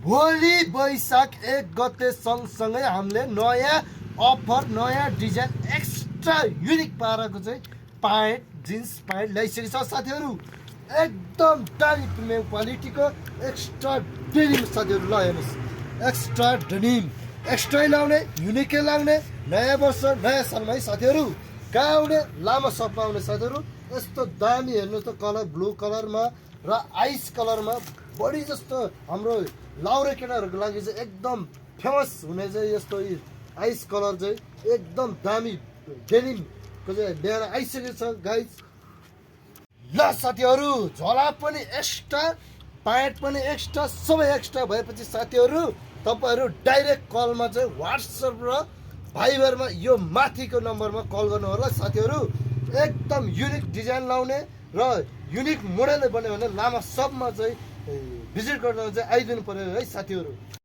भोलि वैशाख 1 गते सँगसँगै हामीले नयाँ अफर नयाँ डिजाइन एक्स्ट्रा युनिक पाराको चाहिँ प्यान्ट जिन्स प्यान्ट ल्याइसकेको छ साथीहरू। एकदम दामी प्रिमियम क्वालिटीको एक्स्ट्रा डेनिम साथीहरू। ल हेर्नुहोस्, एक्स्ट्रा डेनिम एक्स्ट्रै लाउने युनिकै लाउने नयाँ वर्ष नयाँ सालमा है साथीहरू। कहाँ आउने? लामा सपमा आउने साथीहरू। यस्तो दामी हेर्नुहोस् त कलर ब्लू कलरमा र आइस कलरमा बढी जस्तो हाम्रो लाउरे केटाहरूको लागि चाहिँ एकदम फेमस हुने चाहिँ यस्तो आइस कलर चाहिँ एकदम दामी डेनिमको चाहिँ लिएर आइसकेको छ गाइज। ल साथीहरू, झोला पनि एक्स्ट्रा प्यान्ट पनि एक्स्ट्रा सबै एक्स्ट्रा भएपछि साथीहरू तपाईँहरू डाइरेक्ट कलमा चाहिँ वाट्सएप र भाइबरमा यो माथिको नम्बरमा कल गर्नु होला साथीहरू। एकदम युनिक डिजाइन लाउने र युनिक मोडलले बन्यो भने लामा सबमा चाहिँ भिजिट गर्न चाहिँ आइदिनु पर्यो है साथीहरू।